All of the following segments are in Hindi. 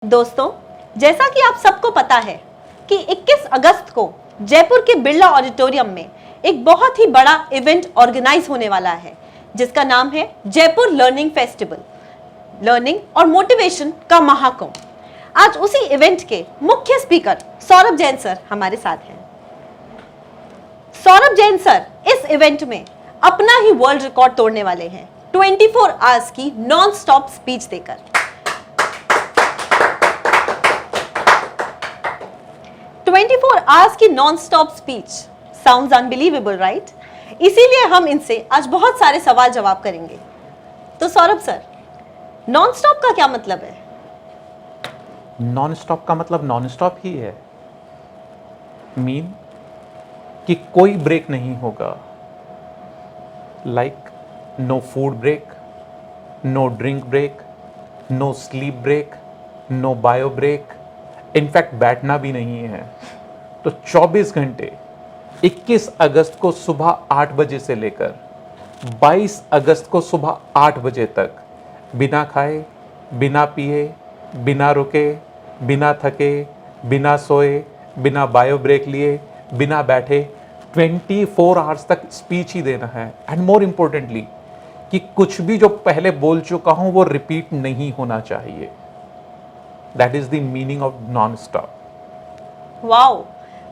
दोस्तों, जैसा कि आप सबको पता है कि 21 अगस्त को जयपुर के बिरला ऑडिटोरियम में एक बहुत ही बड़ा इवेंट ऑर्गेनाइज होने वाला है जिसका नाम है जयपुर लर्निंग फेस्टिवल, लर्निंग और मोटिवेशन का महाकुंभ। आज उसी इवेंट के मुख्य स्पीकर सौरभ जैन सर हमारे साथ हैं। सौरभ जैन सर इस इवेंट में अपना ही वर्ल्ड रिकॉर्ड तोड़ने वाले हैं 24 आवर्स की नॉन स्टॉप स्पीच देकर। 24 आवर्स की non stop speech sounds unbelievable, right? इसीलिए हम इनसे आज बहुत सारे सवाल जवाब करेंगे। तो सौरभ सर, नॉन स्टॉप का क्या मतलब है? नॉन स्टॉप का मतलब नॉन स्टॉप ही है। मीन कि कोई ब्रेक नहीं होगा। Like no food break, no drink break, no sleep break, no bio break, in fact बैठना भी नहीं है। तो 24 घंटे 21 अगस्त को सुबह 8 बजे से लेकर 22 अगस्त को सुबह 8 बजे तक बिना खाए, बिना पिए, बिना रुके, बिना थके, बिना सोए, बिना बायो ब्रेक लिए, बिना बैठे 24 आवर्स तक स्पीच ही देना है। एंड मोर इम्पोर्टेंटली कि कुछ भी जो पहले बोल चुका हूं वो रिपीट नहीं होना चाहिए। That is the meaning of non stop. Wow!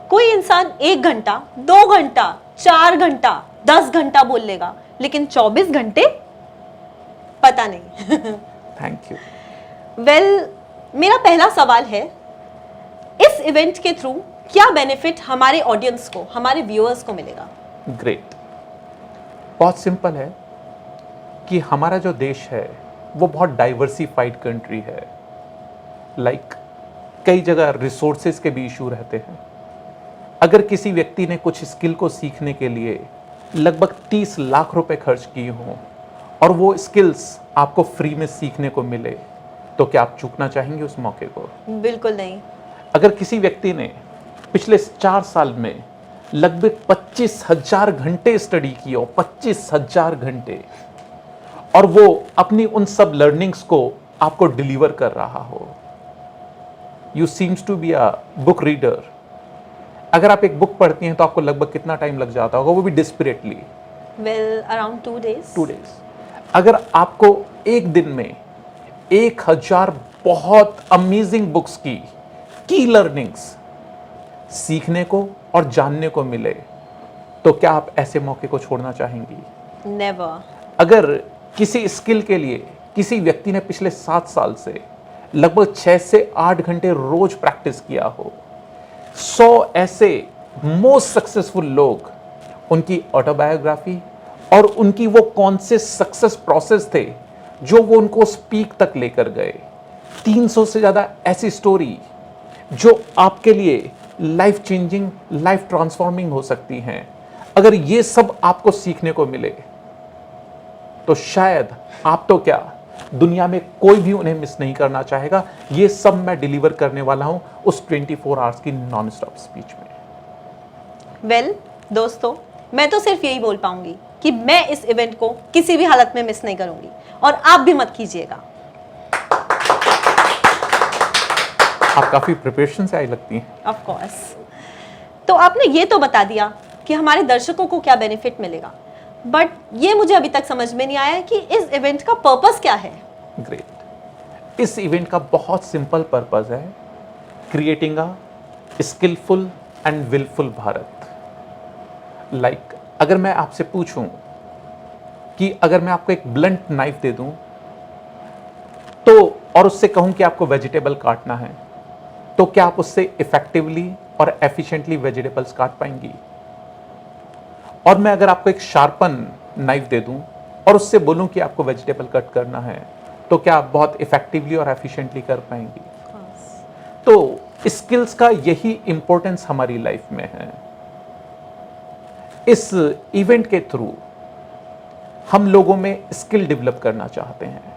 कोई इंसान 1 घंटा, 2 घंटा, 4 घंटा, 10 घंटा बोल लेगा, लेकिन 24 घंटे पता नहीं। Thank you. वेल, मेरा पहला सवाल है, इस इवेंट के थ्रू क्या बेनिफिट हमारे ऑडियंस को, हमारे व्यूअर्स को मिलेगा? ग्रेट। बहुत सिंपल है कि हमारा जो देश है वो बहुत डाइवर्सिफाइड कंट्री है। लाइक कई जगह रिसोर्सेज के भी इशू रहते हैं। अगर किसी व्यक्ति ने कुछ स्किल को सीखने के लिए लगभग 30 लाख रुपए खर्च किए हों और वो स्किल्स आपको फ्री में सीखने को मिले, तो क्या आप चूकना चाहेंगे उस मौके को? बिल्कुल नहीं। अगर किसी व्यक्ति ने पिछले 4 साल में लगभग 25,000 घंटे स्टडी की हो, 25,000 घंटे, और वो अपनी उन सब लर्निंग्स को आपको डिलीवर कर रहा हो, you seems to be a book reader. अगर आप एक बुक पढ़ती हैं तो आपको लगभग कितना टाइम लग जाता होगा, वो भी desperately? Well, around 2 days। 2 days। अगर आपको एक दिन में 1000 बहुत अमेजिंग बुक्स की लर्निंग्स सीखने को और जानने को मिले, तो क्या आप ऐसे मौके को छोड़ना चाहेंगी? नेवर। अगर किसी स्किल के लिए किसी व्यक्ति ने पिछले 7 साल से लगभग 6 से 8 घंटे रोज प्रैक्टिस किया हो, 100 ऐसे मोस्ट सक्सेसफुल लोग, उनकी ऑटोबायोग्राफी और उनकी वो कौन से सक्सेस प्रोसेस थे जो वो उनको स्पीक तक लेकर गए, 300 से ज्यादा ऐसी स्टोरी जो आपके लिए लाइफ चेंजिंग, लाइफ ट्रांसफॉर्मिंग हो सकती हैं, अगर ये सब आपको सीखने को मिले, तो शायद आप तो क्या, दुनिया में कोई भी उन्हें मिस नहीं करना चाहेगा। ये सब मैं डिलीवर करने वाला हूं उस 24 आवर्स की नॉन स्टॉप स्पीच में। वेल, दोस्तों, मैं तो सिर्फ यही बोल पाऊंगी कि मैं इस इवेंट को किसी भी हालत में मिस नहीं करूंगी, और आप भी मत कीजिएगा। आप काफी प्रिपरेशन से आई लगती हैं। Of course. तो आपने ये तो बता दिया कि हमारे दर्शकों को क्या बेनिफिट मिलेगा, बट ये मुझे अभी तक समझ में नहीं आया कि इस इवेंट का पर्पस क्या है। ग्रेट। इस इवेंट का बहुत सिंपल पर्पस है, creating a skilful and wilful Bharat. Like अगर मैं आपसे पूछूं कि अगर मैं आपको एक ब्लंट नाइफ दे दूं तो, और उससे कहूं कि आपको वेजिटेबल काटना है, तो क्या आप उससे इफेक्टिवली और एफिशिएंटली वेजिटेबल्स काट पाएंगी? और मैं अगर आपको एक शार्पन नाइफ दे दूं और उससे बोलूं कि आपको वेजिटेबल कट करना है, तो क्या आप बहुत इफेक्टिवली और एफिशिएंटली कर पाएंगी? तो स्किल्स का यही इंपॉर्टेंस हमारी लाइफ में है। इस इवेंट के थ्रू हम लोगों में स्किल डेवलप करना चाहते हैं,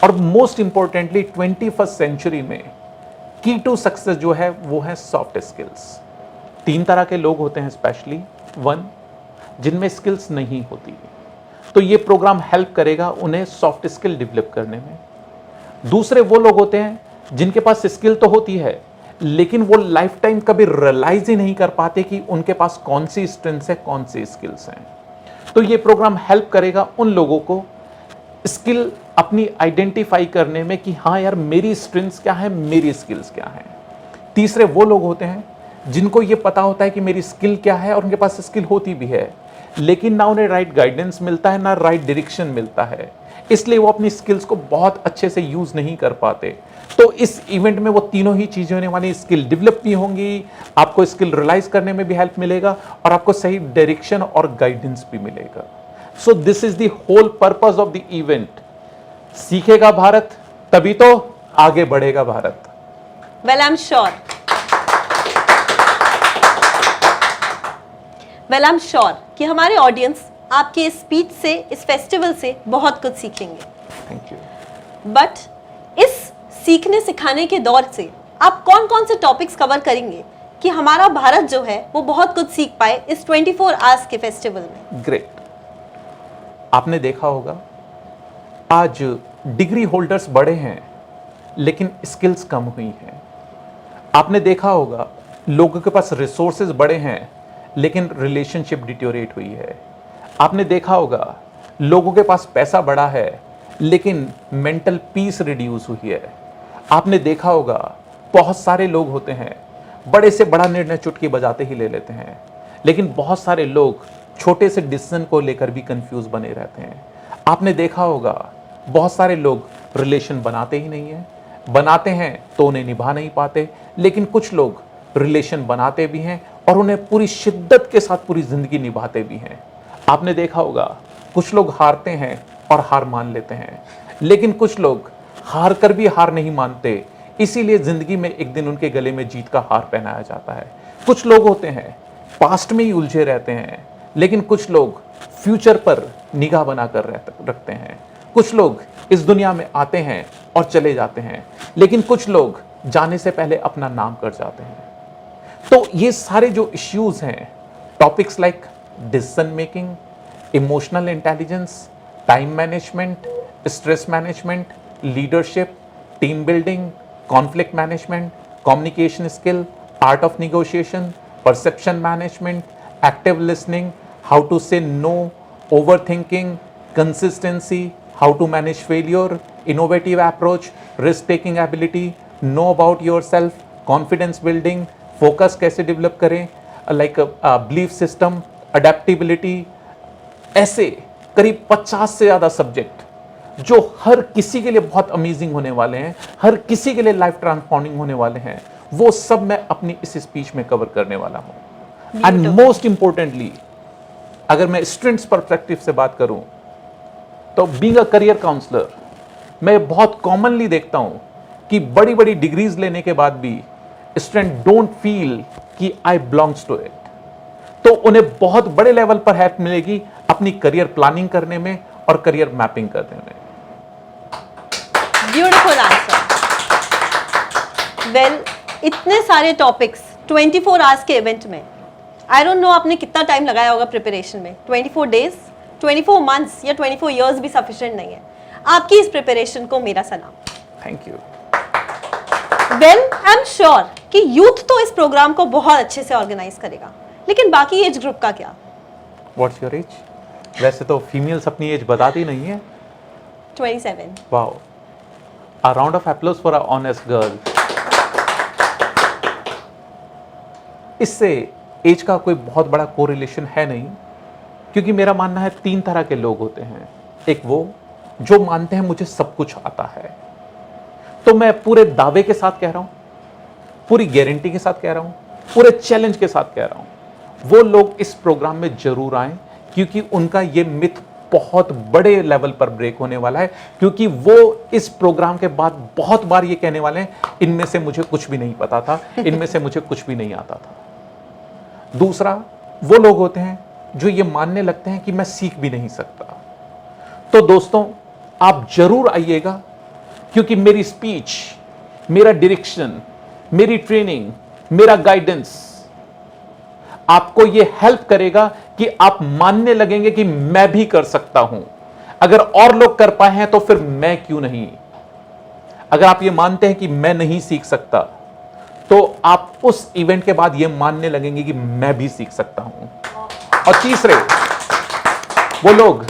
और मोस्ट इंपॉर्टेंटली 21st सेंचुरी में की टू सक्सेस जो है वो है सॉफ्ट स्किल्स। 3 तरह के लोग होते हैं स्पेशली। 1, जिनमें स्किल्स नहीं होती, तो ये प्रोग्राम हेल्प करेगा उन्हें सॉफ्ट स्किल डेवलप करने में। दूसरे वो लोग होते हैं जिनके पास स्किल तो होती है लेकिन वो लाइफ टाइम कभी रियलाइज ही नहीं कर पाते कि उनके पास कौन सी स्ट्रेंथ्स है, कौन सी स्किल्स हैं। तो ये प्रोग्राम हेल्प करेगा उन लोगों को स्किल अपनी आइडेंटिफाई करने में कि हाँ यार मेरी स्ट्रेंथ्स क्या है, मेरी स्किल्स क्या हैं। तीसरे वो लोग होते हैं जिनको ये पता होता है कि मेरी स्किल क्या है और उनके पास स्किल होती भी है, लेकिन ना उन्हें राइट गाइडेंस मिलता है, ना राइट डायरेक्शन मिलता है, इसलिए वो अपनी स्किल्स को बहुत अच्छे से यूज नहीं कर पाते। तो इस इवेंट में वो तीनों ही चीजें होने वाली, स्किल डेवलप भी होंगी, आपको स्किल रियलाइज करने में भी हेल्प मिलेगा और आपको सही डायरेक्शन और गाइडेंस भी मिलेगा। So this is the whole purpose of the event. सीखेगा भारत तभी तो आगे बढ़ेगा Bharat. Well I am sure कि हमारे ऑडियंस आपके इस स्पीच से, इस फेस्टिवल से बहुत कुछ सीखेंगे। Thank you. बट इस सीखने सिखाने के दौर से आप कौन कौन से टॉपिक्स कवर करेंगे कि हमारा भारत जो है वो बहुत कुछ सीख पाए इस 24 आवर्स के फेस्टिवल में? ग्रेट। आपने देखा होगा आज डिग्री होल्डर्स बढ़े हैं लेकिन स्किल्स कम हुई हैं। आपने देखा होगा लोगों के पास रिसोर्सेज बढ़े हैं लेकिन रिलेशनशिप डिटोरेट हुई है। आपने देखा होगा लोगों के पास पैसा बढ़ा है लेकिन मेंटल पीस रिड्यूस हुई है। आपने देखा होगा बहुत सारे लोग होते हैं बड़े से बड़ा निर्णय चुटकी बजाते ही ले लेते हैं, लेकिन बहुत सारे लोग छोटे से डिसीजन को लेकर भी कंफ्यूज बने रहते हैं। आपने देखा होगा बहुत सारे लोग रिलेशन बनाते ही नहीं हैं, बनाते हैं तो उन्हें निभा नहीं पाते, लेकिन कुछ लोग रिलेशन बनाते भी हैं और उन्हें पूरी शिद्दत के साथ पूरी जिंदगी निभाते भी हैं। आपने देखा होगा कुछ लोग हारते हैं और हार मान लेते हैं, लेकिन कुछ लोग हार कर भी हार नहीं मानते, इसीलिए जिंदगी में एक दिन उनके गले में जीत का हार पहनाया जाता है। कुछ लोग होते हैं पास्ट में ही उलझे रहते हैं, लेकिन कुछ लोग फ्यूचर पर निगाह बनाकर रखते हैं। कुछ लोग इस दुनिया में आते हैं और चले जाते हैं, लेकिन कुछ लोग जाने से पहले अपना नाम कर जाते हैं। तो ये सारे जो इश्यूज हैं, topics like decision making, emotional intelligence, time management, stress management, leadership, team building, conflict management, communication skill, art of negotiation, perception management, active listening, how to say no, overthinking, consistency, how to manage failure, innovative approach, risk taking ability, know about yourself, confidence building, focus कैसे डेवलप करें, लाइक बिलीफ सिस्टम, अडेप्टिबिलिटी, ऐसे करीब 50 से ज़्यादा सब्जेक्ट जो हर किसी के लिए बहुत अमेजिंग होने वाले हैं, हर किसी के लिए लाइफ ट्रांसफॉर्मिंग होने वाले हैं, वो सब मैं अपनी इस स्पीच में कवर करने वाला हूं। एंड मोस्ट इंपॉर्टेंटली, अगर मैं स्टूडेंट्स परस्पेक्टिव से बात करूं तो बीइंग अ करियर काउंसलर, मैं बहुत कॉमनली देखता हूं कि बड़ी बड़ी डिग्रीज लेने के बाद भी स्टूडेंट डोंट फील कि आई बिलोंग्स टू इट। तो उन्हें बहुत बड़े लेवल पर हेल्प मिलेगी अपनी करियर प्लानिंग करने में और करियर मैपिंग करने में। Beautiful answer. वेल, इतने सारे टॉपिक्स 24 आवर्स के इवेंट में, आई डोंट नो आपने कितना टाइम लगाया होगा प्रिपरेशन में। 24 डेज, 24 मंथ्स या 24 इयर्स भी सफिशिएंट नहीं है। आपकी इस प्रिपरेशन को मेरा सलाम। Thank you. Well, I am sure कि यूथ तो इस प्रोग्राम को बहुत अच्छे से ऑर्गेनाइज करेगा, लेकिन बाकी एज ग्रुप का क्या? What's your age? वैसे तो फीमेल्स अपनी एज बताती नहीं है। 27। Wow, a round of applause for a honest girl. इससे एज का कोई बहुत बड़ा कोरिलेशन है नहीं, क्योंकि मेरा मानना है 3 तरह के लोग होते हैं। एक वो जो मानते हैं मुझे सब कुछ आता है, तो मैं पूरे दावे के साथ कह रहा हूं, पूरी गारंटी के साथ कह रहा हूं, पूरे चैलेंज के साथ कह रहा हूं, वो लोग इस प्रोग्राम में जरूर आए, क्योंकि उनका ये मिथ बहुत बड़े लेवल पर ब्रेक होने वाला है। क्योंकि वो इस प्रोग्राम के बाद बहुत बार ये कहने वाले हैं, इनमें से मुझे कुछ भी नहीं पता था, इनमें से मुझे कुछ भी नहीं आता था। दूसरा, वो लोग होते हैं जो ये मानने लगते हैं कि मैं सीख भी नहीं सकता। तो दोस्तों, आप जरूर आइएगा, क्योंकि मेरी स्पीच, मेरा डायरेक्शन, मेरी ट्रेनिंग, मेरा गाइडेंस आपको ये हेल्प करेगा कि आप मानने लगेंगे कि मैं भी कर सकता हूं। अगर और लोग कर पाए हैं तो फिर मैं क्यों नहीं। अगर आप ये मानते हैं कि मैं नहीं सीख सकता, तो आप उस इवेंट के बाद ये मानने लगेंगे कि मैं भी सीख सकता हूं। और तीसरे, वो लोग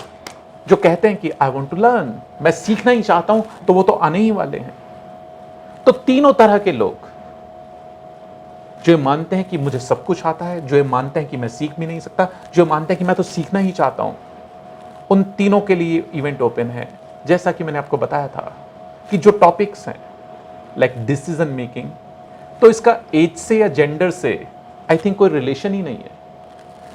जो कहते हैं कि आई वॉन्ट टू लर्न, मैं सीखना ही चाहता हूं, तो वो तो आने ही वाले हैं। तो तीनों तरह के लोग, जो ये मानते हैं कि मुझे सब कुछ आता है, जो ये मानते हैं कि मैं सीख भी नहीं सकता, जो मानते हैं कि मैं तो सीखना ही चाहता हूं, उन तीनों के लिए इवेंट ओपन है। जैसा कि मैंने आपको बताया था कि जो टॉपिक्स हैं लाइक डिसीजन मेकिंग, तो इसका एज से या जेंडर से आई थिंक कोई रिलेशन ही नहीं है,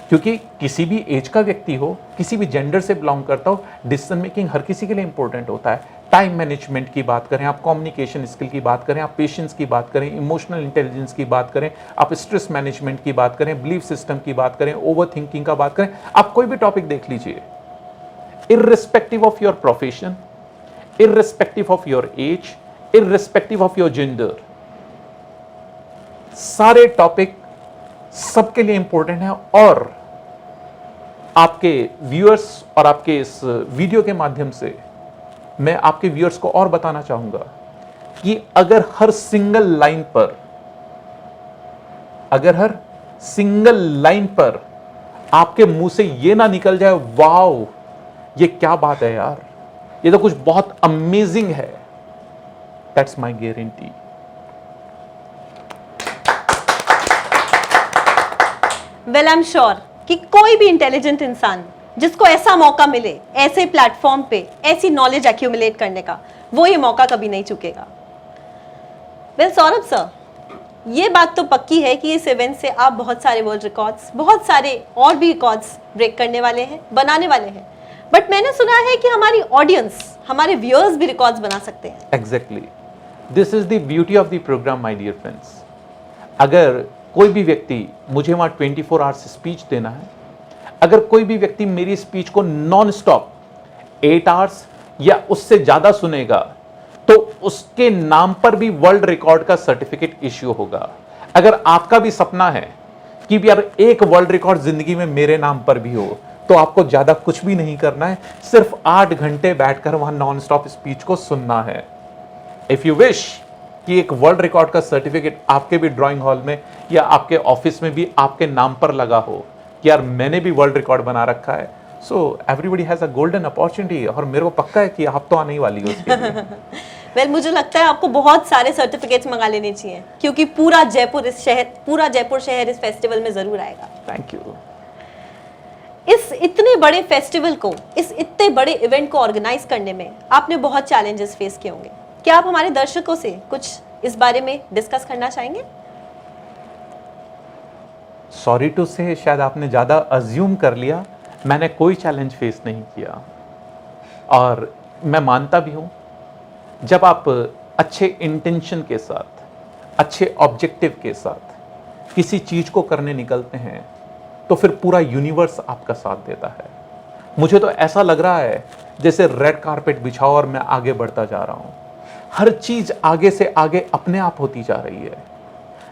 क्योंकि किसी भी एज का व्यक्ति हो, किसी भी जेंडर से बिलोंग करता हो, डिसीजन मेकिंग हर किसी के लिए इंपॉर्टेंट होता है। टाइम मैनेजमेंट की बात करें, आप कम्युनिकेशन स्किल की बात करें, आप पेशेंस की बात करें, इमोशनल इंटेलिजेंस की बात करें, आप स्ट्रेस मैनेजमेंट की बात करें, बिलीफ सिस्टम की बात करें, ओवर थिंकिंग का बात करें, आप कोई भी टॉपिक देख लीजिए, irrespective of your profession, irrespective of your age, irrespective of your gender, सारे टॉपिक सबके लिए इंपॉर्टेंट है। और आपके व्यूअर्स और आपके इस वीडियो के माध्यम से मैं आपके व्यूअर्स को और बताना चाहूंगा कि अगर हर सिंगल लाइन पर आपके मुंह से ये ना निकल जाए, वाओ ये क्या बात है यार, ये तो कुछ बहुत अमेजिंग है, that's my guarantee. Well I am sure कि कोई भी इंटेलिजेंट इंसान जिसको ऐसा मौका मिले, ऐसे प्लेटफॉर्म पे ऐसी नॉलेज एक्यूमुलेट करने का, वो ये मौका कभी नहीं चुकेगा। वेल सौरभ सर, ये बात तो पक्की है कि इस इवेंट से आप बहुत सारे वर्ल्ड रिकॉर्ड्स, बहुत सारे और भी रिकॉर्ड्स ब्रेक करने वाले हैं, बनाने वाले हैं। बट मैंने सुना है कि हमारी ऑडियंस, हमारे व्यूअर्स भी रिकॉर्ड्स बना सकते हैं। Exactly, this is the beauty of the programme my dear friends. अगर कोई भी व्यक्ति, मुझे वहां 24 आवर्स स्पीच देना है, अगर कोई भी व्यक्ति मेरी स्पीच को नॉन स्टॉप 8 आवर्स या उससे ज्यादा सुनेगा, तो उसके नाम पर भी वर्ल्ड रिकॉर्ड का सर्टिफिकेट इश्यू होगा। अगर आपका भी सपना है कि यार एक वर्ल्ड रिकॉर्ड जिंदगी में मेरे नाम पर भी हो, तो आपको ज्यादा कुछ भी नहीं करना है, सिर्फ 8 घंटे बैठकर वहां नॉन स्टॉप स्पीच को सुनना है। इफ यू विश कि एक वर्ल्ड रिकॉर्ड का सर्टिफिकेट आपके भी ड्राइंग हॉल में या आपके ऑफिस में भी आपके नाम पर लगा हो कि यार मैंने भी वर्ल्ड रिकॉर्ड बना रखा है, so everybody has a golden opportunity. और मेरे को पक्का है कि आप तो आने ही वाली हो उसके लिए। वेल मुझे लगता है आपको बहुत सारे सर्टिफिकेट्स मंगा लेने चाहिए, क्योंकि पूरा जयपुर शहर इस फेस्टिवल में जरूर आएगा। Thank you. इस इतने बड़े फेस्टिवल को, इस इतने बड़े इवेंट को ऑर्गेनाइज करने में आपने बहुत चैलेंजेस फेस किए होंगे। क्या आप हमारे दर्शकों से कुछ इस बारे में डिस्कस करना चाहेंगे? सॉरी टू से, शायद आपने ज्यादा अज्यूम कर लिया, मैंने कोई चैलेंज फेस नहीं किया। और मैं मानता भी हूं, जब आप अच्छे इंटेंशन के साथ, अच्छे ऑब्जेक्टिव के साथ किसी चीज को करने निकलते हैं, तो फिर पूरा यूनिवर्स आपका साथ देता है। मुझे तो ऐसा लग रहा है जैसे रेड कारपेट बिछाओ और मैं आगे बढ़ता जा रहा हूं। हर चीज आगे से आगे अपने आप होती जा रही है।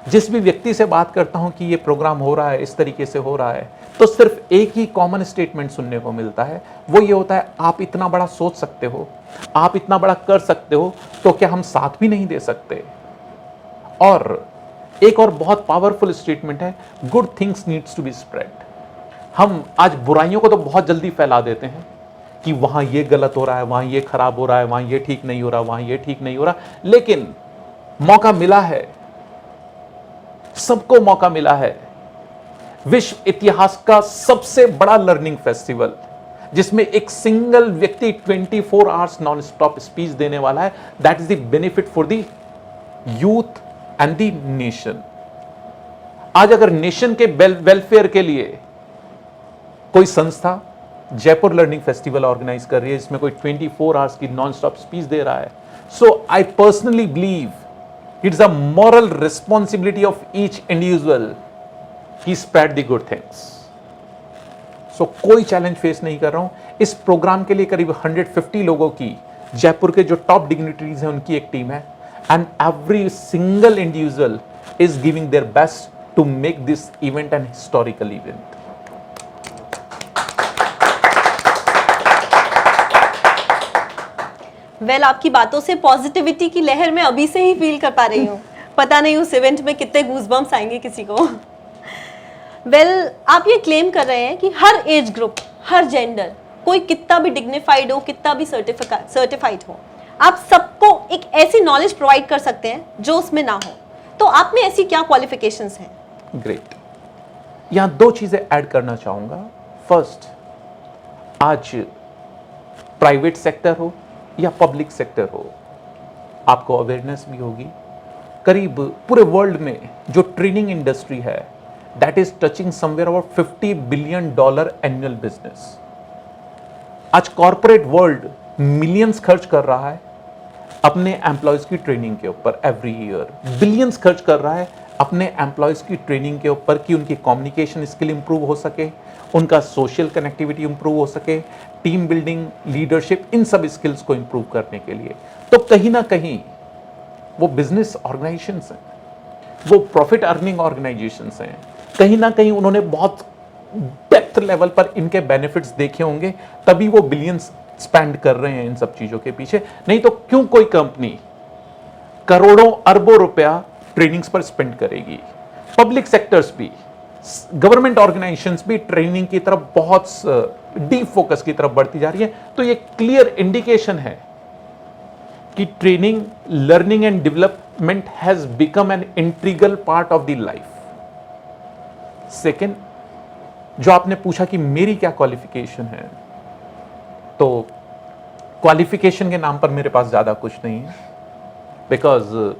जिस भी व्यक्ति से बात करता हूं कि ये प्रोग्राम हो रहा है, इस तरीके से हो रहा है, तो सिर्फ एक ही कॉमन स्टेटमेंट सुनने को मिलता है, वो ये होता है, आप इतना बड़ा सोच सकते हो, आप इतना बड़ा कर सकते हो, तो क्या हम साथ भी नहीं दे सकते? और एक और बहुत पावरफुल स्टेटमेंट है, good things needs to be spread. हम आज बुराइयों को तो बहुत जल्दी फैला देते हैं कि वहां ये गलत हो रहा है, वहां ये खराब हो रहा है, वहां ये ठीक नहीं हो रहा, वहां ये ठीक नहीं हो रहा। लेकिन मौका मिला है, सबको मौका मिला है। विश्व इतिहास का सबसे बड़ा लर्निंग फेस्टिवल, जिसमें एक सिंगल व्यक्ति 24 आवर्स नॉन स्टॉप स्पीच देने वाला है। That is the benefit for the youth and the nation. आज अगर नेशन के वेलफेयर के लिए कोई संस्था जयपुर लर्निंग फेस्टिवल ऑर्गेनाइज कर रही है, जिसमें कोई 24 आवर्स की नॉन स्टॉप स्पीच दे रहा है, so I personally believe it's a moral responsibility of each individual कि spread the good things. So कोई चैलेंज फेस नहीं कर रहा हूं। इस प्रोग्राम के लिए करीब 150 लोगों की, जयपुर के जो टॉप डिग्निटरीज हैं उनकी एक टीम है, and every single individual is giving their best to make this event an historical event. Well आपकी बातों से पॉजिटिविटी की लहर मैं अभी से ही फील कर पा रही हूँ। पता नहीं उस इवेंट में कितने गूज़बम्प्स आएंगे किसी को। आप ये क्लेम कर रहे हैं कि हर एज ग्रुप, हर जेंडर, कोई कितना भी डिग्निफाइड हो, कितना भी सर्टिफाइड हो, आप सबको एक ऐसी नॉलेज प्रोवाइड कर सकते हैं जो उसमें ना हो। तो आप में ऐसी क्या क्वालिफिकेशंस हैं? ग्रेट। यहां दो चीजें ऐड करना चाहूंगा। फर्स्ट, आज प्राइवेट सेक्टर हो या पब्लिक सेक्टर हो, आपको अवेयरनेस भी होगी। करीब पूरे वर्ल्ड में जो ट्रेनिंग इंडस्ट्री है, that is touching somewhere about $50 billion annual business. आज कॉर्पोरेट वर्ल्ड मिलियंस खर्च कर रहा है अपने एम्प्लॉयज की ट्रेनिंग के ऊपर एवरी ईयर। बिलियंस खर्च कर रहा है अपने एम्प्लॉयज की ट्रेनिंग के ऊपर कि उनकी कम्युनिकेशन स्किल इंप्रूव हो सके, उनका सोशल कनेक्टिविटी इंप्रूव हो सके, टीम बिल्डिंग, लीडरशिप, इन सब स्किल्स को इंप्रूव करने के लिए। तो कहीं ना कहीं वो बिजनेस ऑर्गेनाइजेशंस हैं, वो प्रॉफिट अर्निंग ऑर्गेनाइजेशंस हैं, कहीं ना कहीं उन्होंने बहुत डेप्थ लेवल पर इनके बेनिफिट्स देखे होंगे, तभी वो बिलियंस स्पेंड कर रहे हैं इन सब चीजों के पीछे। नहीं तो क्यों कोई कंपनी करोड़ों अरबों रुपया ट्रेनिंग्स पर स्पेंड करेगी। पब्लिक सेक्टर्स भी, गवर्नमेंट ऑर्गेनाइजेशंस भी ट्रेनिंग की तरफ बहुत डीप फोकस की तरफ बढ़ती जा रही है। तो ये क्लियर इंडिकेशन है कि training, learning and development has become an integral part of the life. Second, जो आपने पूछा कि मेरी क्या क्वालिफिकेशन है, तो क्वालिफिकेशन के नाम पर मेरे पास ज्यादा कुछ नहीं है, बिकॉज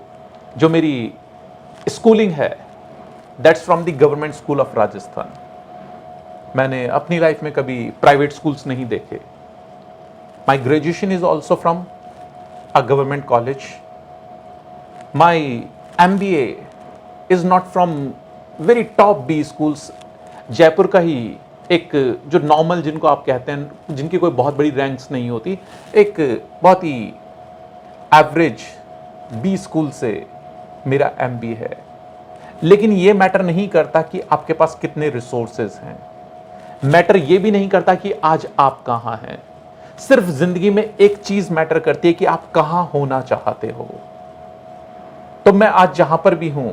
जो मेरी स्कूलिंग है that's from the government school of Rajasthan. मैंने अपनी लाइफ में कभी प्राइवेट स्कूल्स नहीं देखे। My graduation is also from a government college. My MBA is not from very top B schools. Jaipur का ही एक जो नॉर्मल, जिनको आप कहते हैं, जिनकी कोई बहुत बड़ी रैंक्स नहीं होती, एक बहुत ही एवरेज बी स्कूल से मेरा MBA है। लेकिन ये मैटर नहीं करता कि आपके पास कितने रिसोर्सेज हैं, मैटर ये भी नहीं करता कि आज आप कहां हैं। सिर्फ जिंदगी में एक चीज मैटर करती है कि आप कहां होना चाहते हो। तो मैं आज जहां पर भी हूं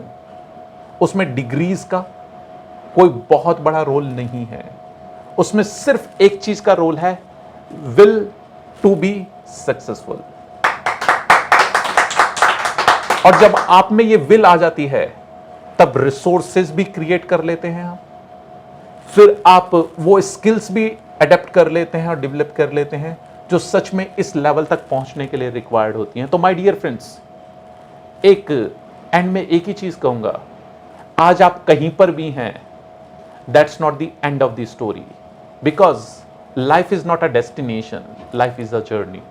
उसमें डिग्रीज का कोई बहुत बड़ा रोल नहीं है, उसमें सिर्फ एक चीज का रोल है, विल टू बी सक्सेसफुल। और जब आप में ये विल आ जाती है तब रिसोर्सेज भी क्रिएट कर लेते हैं आप, फिर आप वो स्किल्स भी अडेप्ट कर लेते हैं और डेवलप कर लेते हैं जो सच में इस लेवल तक पहुंचने के लिए रिक्वायर्ड होती हैं। तो माय डियर फ्रेंड्स, एक एंड में एक ही चीज कहूंगा, आज आप कहीं पर भी हैं, that's not the end of the story, because life is not a destination, life is a journey.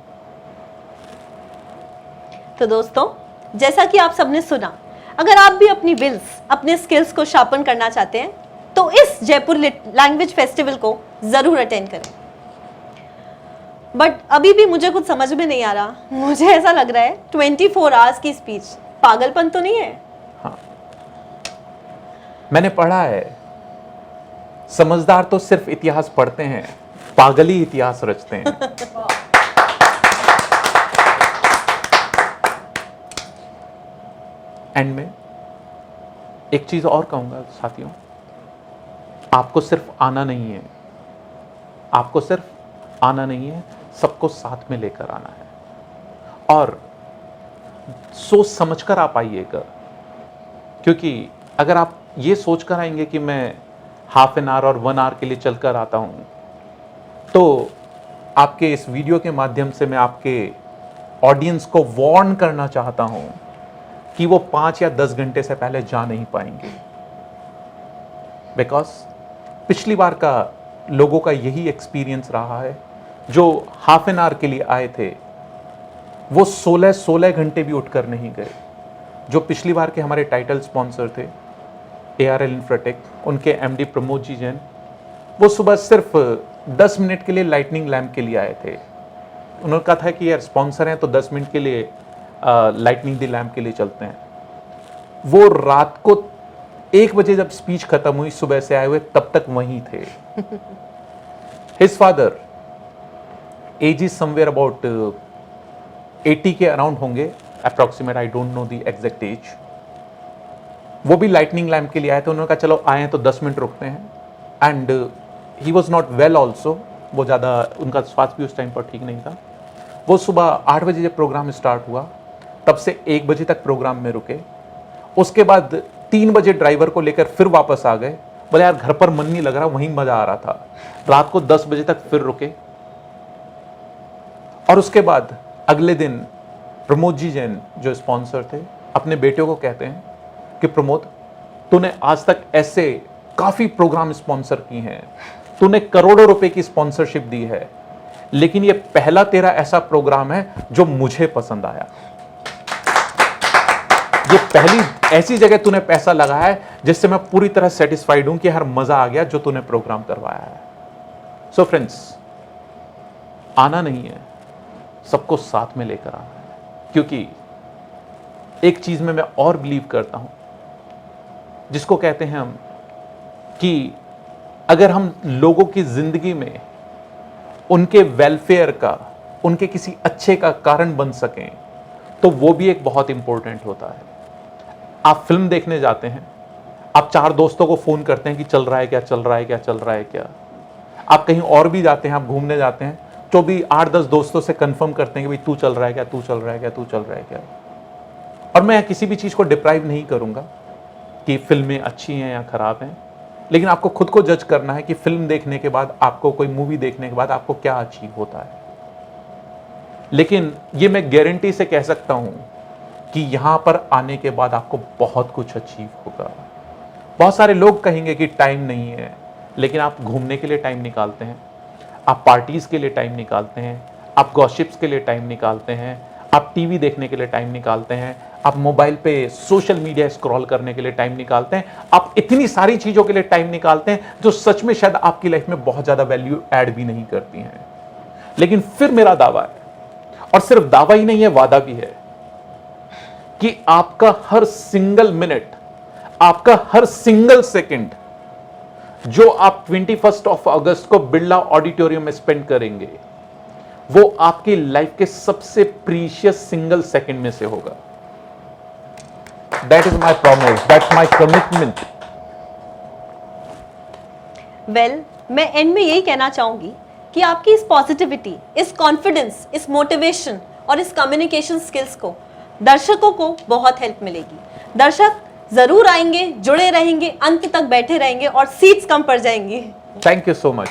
तो दोस्तों, जैसा कि आप सबने सुना, अगर आप भी अपनी विल्स, अपने स्किल्स को शार्पन करना चाहते हैं तो इस जयपुर लैंग्वेज फेस्टिवल को जरूर अटेंड करें। बट अभी भी मुझे कुछ समझ में नहीं आ रहा। मुझे ऐसा लग रहा है 24 आवर्स की स्पीच पागलपन तो नहीं है? हाँ, मैंने पढ़ा है, समझदार तो सिर्फ इतिहास पढ़ते हैं, पागल ही इतिहास रचते हैं। एंड में एक चीज और कहूंगा साथियों, आपको सिर्फ आना नहीं है, आपको सिर्फ आना नहीं है, सबको साथ में लेकर आना है। और सोच समझकर आप आइएगा, क्योंकि अगर आप ये सोचकर आएंगे कि मैं हाफ एन आवर और 1 आवर के लिए चलकर आता हूं, तो आपके इस वीडियो के माध्यम से मैं आपके ऑडियंस को वार्न करना चाहता हूं कि वो 5 या 10 घंटे से पहले जा नहीं पाएंगे। बिकॉज पिछली बार का लोगों का यही एक्सपीरियंस रहा है, जो हाफ एन आवर के लिए आए थे वो 16 घंटे भी उठकर नहीं गए। जो पिछली बार के हमारे टाइटल स्पॉन्सर थे ARL इंफ्राटेक, उनके MD प्रमोद जी जैन, वो सुबह सिर्फ 10 मिनट के लिए लाइटनिंग लैम्प के लिए आए थे। उन्होंने कहा था कि यार स्पॉन्सर हैं तो 10 मिनट के लिए लाइटनिंग दी लैम्प के लिए चलते हैं। वो रात को 1 बजे जब स्पीच खत्म हुई, सुबह से आए हुए तब तक वहीं थे। His father age is somewhere about 80 के अराउंड होंगे approximate, I don't know the exact age. वो भी लाइटनिंग लैम्प के लिए आए थे। उन्होंने कहा चलो आए हैं तो 10 मिनट रुकते हैं। And he was not well also, वो ज़्यादा, उनका स्वास्थ्य भी उस टाइम पर ठीक नहीं था। वो सुबह 8 बजे जब प्रोग्राम स्टार्ट हुआ तब से 1 बजे तक प्रोग्राम में रुके। उसके बाद 3 बजे ड्राइवर को लेकर फिर वापस आ गए। बोले यार घर पर मन नहीं लग रहा, वहीं मजा आ रहा था। रात को 10 बजे तक फिर रुके। और उसके बाद अगले दिन प्रमोद जी जैन जो स्पॉन्सर थे अपने बेटे को कहते हैं कि प्रमोद, तूने आज तक ऐसे काफी प्रोग्राम स्पॉन्सर किए हैं, तूने करोड़ों रुपए की स्पॉन्सरशिप दी है, लेकिन ये पहला तेरा ऐसा प्रोग्राम है जो मुझे पसंद आया। ये पहली ऐसी जगह तूने पैसा लगाया है जिससे मैं पूरी तरह सेटिस्फाइड हूं कि हर मजा आ गया जो तूने प्रोग्राम करवाया है। सो फ्रेंड्स, आना नहीं है, सबको साथ में लेकर आना है। क्योंकि एक चीज में मैं और बिलीव करता हूं, जिसको कहते हैं हम कि अगर हम लोगों की जिंदगी में उनके वेलफेयर का, उनके किसी अच्छे का कारण बन सकें, तो वो भी एक बहुत इंपॉर्टेंट होता है। आप फिल्म देखने जाते हैं, आप 4 दोस्तों को फोन करते हैं कि चल रहा है क्या, चल रहा है क्या, चल रहा है क्या। आप कहीं और भी जाते हैं, आप घूमने जाते हैं तो भी 8-10 दोस्तों से कंफर्म करते हैं कि भाई तू चल रहा है क्या, तू चल रहा है क्या, तू चल रहा है क्या। और मैं किसी भी चीज को डिप्राइव नहीं करूंगा कि फिल्में अच्छी हैं या खराब हैं, लेकिन आपको खुद को जज करना है कि फिल्म देखने के बाद, आपको कोई मूवी देखने के बाद आपको क्या अचीव होता है। लेकिन ये मैं गारंटी से कह सकता हूं कि यहां पर आने के बाद आपको बहुत कुछ अचीव होगा। बहुत सारे लोग कहेंगे कि टाइम नहीं है, लेकिन आप घूमने के लिए टाइम निकालते हैं, आप पार्टीज के लिए टाइम निकालते हैं, आप गॉसिप्स के लिए टाइम निकालते हैं, आप टीवी देखने के लिए टाइम निकालते हैं, आप मोबाइल पे सोशल मीडिया स्क्रॉल करने के लिए टाइम निकालते हैं, आप इतनी सारी चीजों के लिए टाइम निकालते हैं जो सच में शायद आपकी लाइफ में बहुत ज्यादा वैल्यू ऐड भी नहीं करती हैं। लेकिन फिर मेरा दावा है, और सिर्फ दावा ही नहीं है, वादा भी है, कि आपका हर सिंगल मिनट, आपका हर सिंगल सेकंड जो आप 21 अगस्त को बिरला ऑडिटोरियम में स्पेंड करेंगे, वो आपकी लाइफ के सबसे प्रीशियस सिंगल सेकंड में से होगा। That is my promise, that's my commitment. Well, मैं एंड में यही कहना चाहूंगी कि आपकी इस पॉजिटिविटी, इस कॉन्फिडेंस, इस मोटिवेशन और इस कम्युनिकेशन स्किल्स को दर्शकों को बहुत हेल्प मिलेगी। दर्शक जरूर आएंगे, जुड़े रहेंगे, अंत तक बैठे रहेंगे और सीट्स कम पड़ जाएंगी। Thank you so much.